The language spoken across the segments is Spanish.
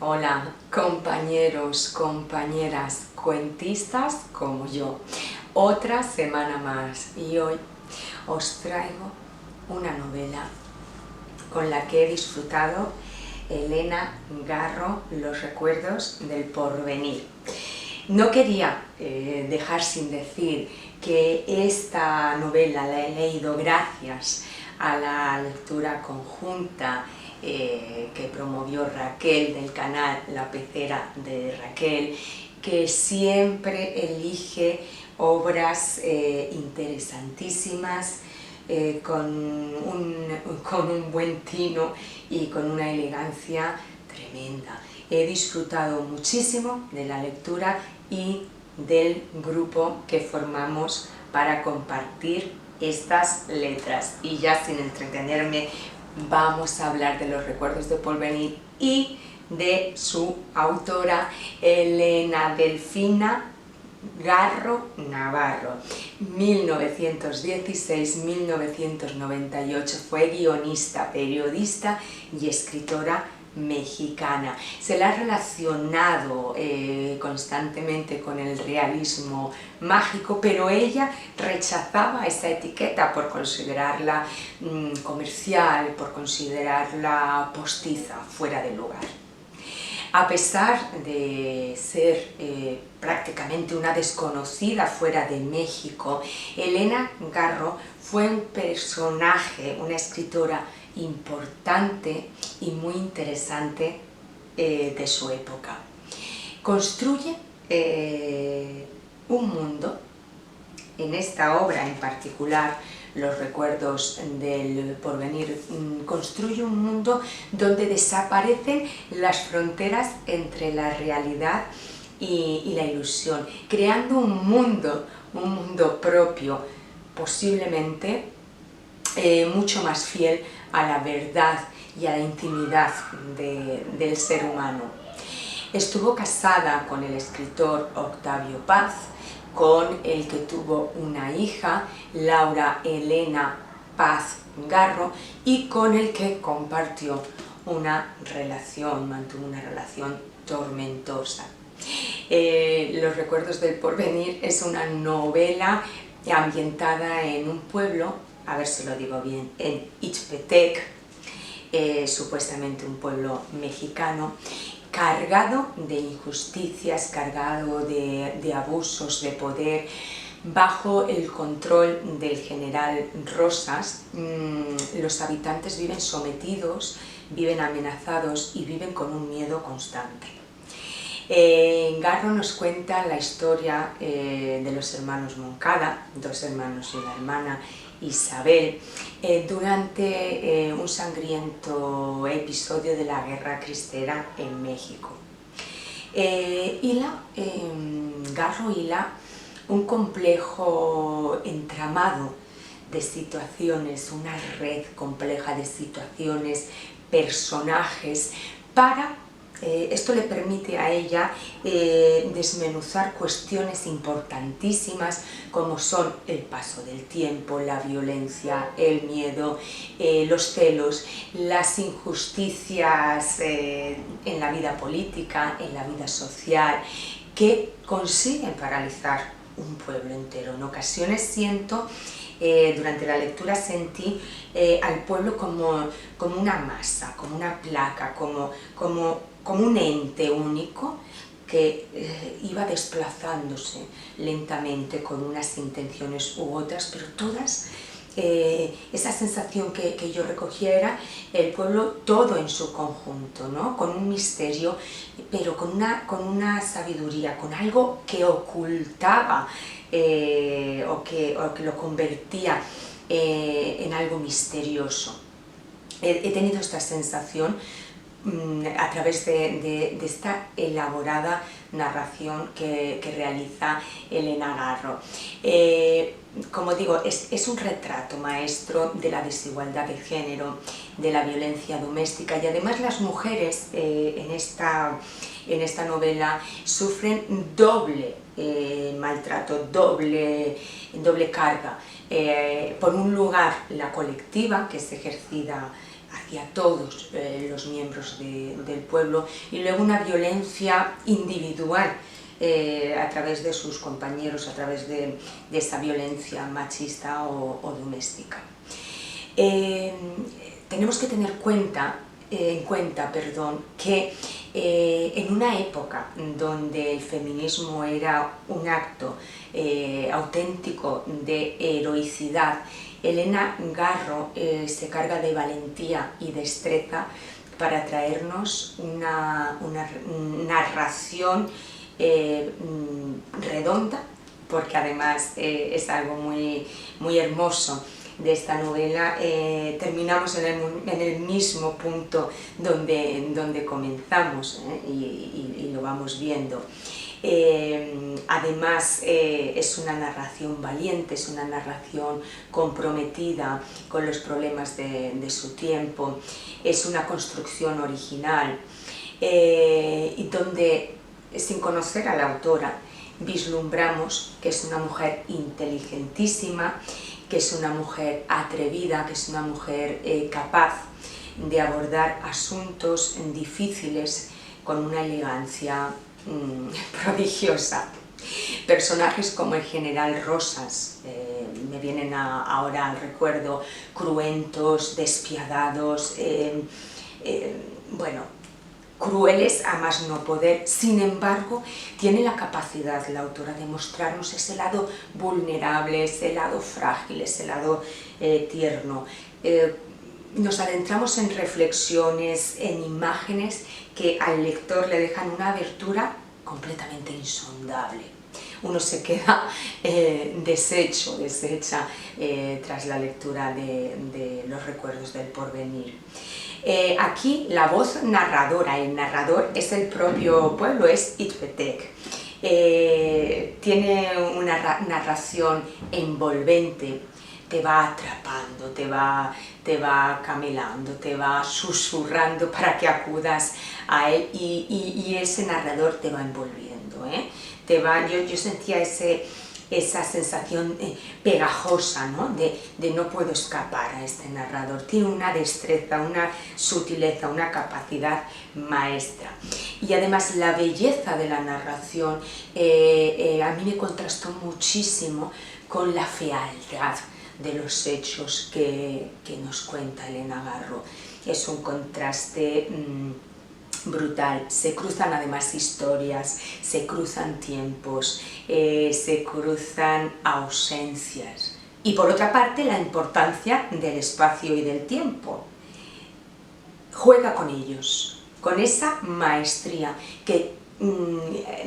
Hola, compañeros, compañeras, cuentistas como yo. Otra semana más y hoy os traigo una novela con la que he disfrutado, Elena Garro, Los recuerdos del porvenir. No quería dejar sin decir que esta novela la he leído gracias a la lectura conjunta que promovió Raquel del canal La Pecera de Raquel, que siempre elige obras interesantísimas, con un buen tino y con una elegancia tremenda. He disfrutado muchísimo de la lectura y del grupo que formamos para compartir estas letras. Y ya sin entretenerme, vamos a hablar de Los recuerdos de porvenir y de su autora, Elena Delfina Garro Navarro. 1916-1998 fue guionista, periodista y escritora mexicana. Se la ha relacionado constantemente con el realismo mágico, pero ella rechazaba esa etiqueta por considerarla comercial, por considerarla postiza, fuera de lugar. A pesar de ser prácticamente una desconocida fuera de México, Elena Garro fue un personaje, una escritora importante y muy interesante de su época. Construye un mundo, en esta obra en particular, Los recuerdos del porvenir, construye un mundo donde desaparecen las fronteras entre la realidad y la ilusión, creando un mundo propio, posiblemente mucho más fiel a la verdad y a la intimidad del ser humano. Estuvo casada con el escritor Octavio Paz, con el que tuvo una hija, Laura Elena Paz Garro, y con el que compartió mantuvo una relación tormentosa. Los recuerdos del porvenir es una novela ambientada en un pueblo, a ver si lo digo bien, en Ixtepec, supuestamente un pueblo mexicano, cargado de injusticias, cargado de abusos de poder, bajo el control del general Rosas. Los habitantes viven sometidos, viven amenazados y viven con un miedo constante. Garro nos cuenta la historia de los hermanos Moncada, dos hermanos y una hermana, Isabel, durante un sangriento episodio de la Guerra Cristera en México. Garro hila un complejo entramado de situaciones, una red compleja de situaciones, personajes, esto le permite a ella desmenuzar cuestiones importantísimas como son el paso del tiempo, la violencia, el miedo, los celos, las injusticias en la vida política, en la vida social, que consiguen paralizar un pueblo entero. En ocasiones durante la lectura sentí al pueblo como una masa, como una placa, como un ente único que iba desplazándose lentamente con unas intenciones u otras, pero todas, esa sensación que yo recogía era el pueblo todo en su conjunto, ¿no? Con un misterio, pero con una sabiduría, con algo que ocultaba o que lo convertía en algo misterioso. He tenido esta sensación a través de esta elaborada narración que realiza Elena Garro. Como digo, es un retrato maestro de la desigualdad de género, de la violencia doméstica, y además las mujeres en esta novela sufren doble maltrato, doble carga. Por un lugar, la colectiva, que es ejercida hacia todos los miembros del pueblo, y luego una violencia individual a través de sus compañeros, a través de esa violencia machista o doméstica. Tenemos que tener en cuenta que en una época donde el feminismo era un acto auténtico de heroicidad, Elena Garro se carga de valentía y destreza para traernos una narración redonda, porque además es algo muy hermoso de esta novela. Terminamos en el mismo punto donde comenzamos, y lo vamos viendo. Además es una narración valiente, es una narración comprometida con los problemas de su tiempo, es una construcción original, y donde, sin conocer a la autora, vislumbramos que es una mujer inteligentísima, que es una mujer atrevida, que es una mujer capaz de abordar asuntos difíciles con una elegancia prodigiosa. Personajes como el general Rosas me vienen ahora al recuerdo, cruentos, despiadados, bueno, crueles a más no poder. Sin embargo, tiene la capacidad la autora de mostrarnos ese lado vulnerable, ese lado frágil, ese lado tierno. Nos adentramos en reflexiones, en imágenes que al lector le dejan una abertura completamente insondable. Uno se queda deshecha tras la lectura de Los recuerdos del porvenir. Aquí la voz narradora, el narrador es el propio pueblo, es Itpetec. Tiene una narración envolvente, te va atrapando, te va camelando, te va susurrando para que acudas a él, y ese narrador te va envolviendo, yo sentía esa sensación pegajosa, ¿no? De no puedo escapar a este narrador. Tiene una destreza, una sutileza, una capacidad maestra. Y además la belleza de la narración a mí me contrastó muchísimo con la fealdad de los hechos que nos cuenta Elena Garro. Es un contraste brutal. Se cruzan además historias, se cruzan tiempos, se cruzan ausencias. Y por otra parte, la importancia del espacio y del tiempo. Juega con ellos, con esa maestría que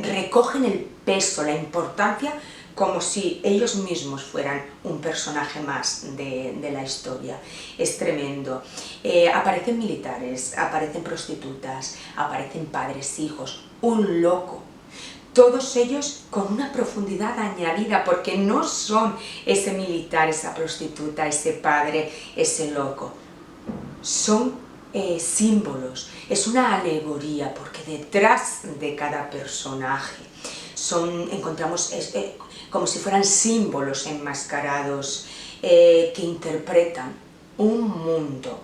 recogen el peso, la importancia, como si ellos mismos fueran un personaje más de la historia. Es tremendo. Aparecen militares, aparecen prostitutas, aparecen padres, hijos, un loco. Todos ellos con una profundidad añadida, porque no son ese militar, esa prostituta, ese padre, ese loco. Son símbolos, es una alegoría, porque detrás de cada personaje encontramos como si fueran símbolos enmascarados que interpretan un mundo,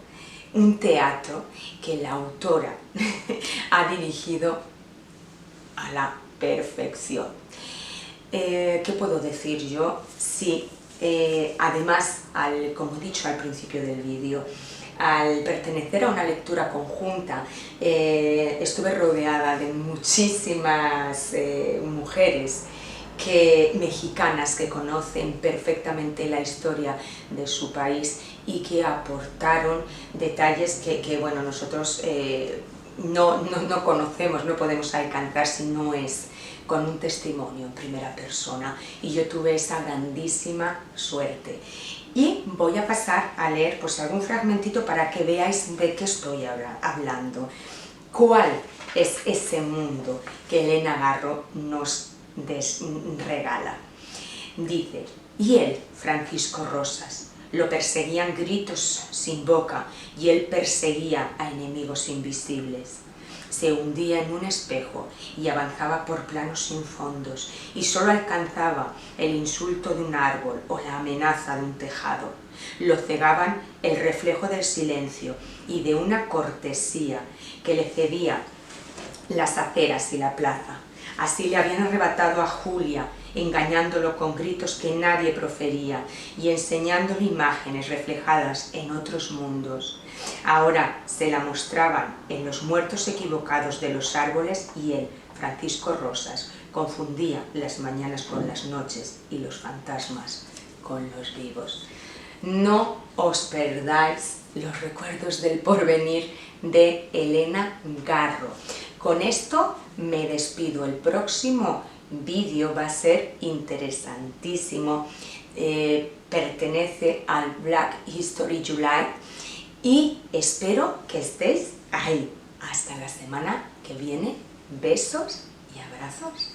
un teatro que la autora ha dirigido a la perfección. ¿Qué puedo decir yo? Sí, además, como he dicho al principio del vídeo, al pertenecer a una lectura conjunta, estuve rodeada de muchísimas mujeres mexicanas que conocen perfectamente la historia de su país y que aportaron detalles que bueno, nosotros no conocemos, no podemos alcanzar si no es con un testimonio en primera persona, y yo tuve esa grandísima suerte. Y voy a pasar a leer pues algún fragmentito para que veáis de qué estoy hablando. ¿Cuál es ese mundo que Elena Garro nos regala? Dice: y él, Francisco Rosas, lo perseguían gritos sin boca, y él perseguía a enemigos invisibles. se hundía en un espejo y avanzaba por planos sin fondos, y solo alcanzaba el insulto de un árbol o la amenaza de un tejado. Lo cegaban el reflejo del silencio y de una cortesía que le cedía las aceras y la plaza. Así le habían arrebatado a Julia, engañándolo con gritos que nadie profería y enseñándole imágenes reflejadas en otros mundos. Ahora se la mostraban en los muertos equivocados de los árboles y él, Francisco Rosas, confundía las mañanas con las noches y los fantasmas con los vivos. No os perdáis los recuerdos del porvenir de Elena Garro. Con esto me despido. El próximo vídeo va a ser interesantísimo. Pertenece al Black History July y espero que estéis ahí. Hasta la semana que viene. Besos y abrazos.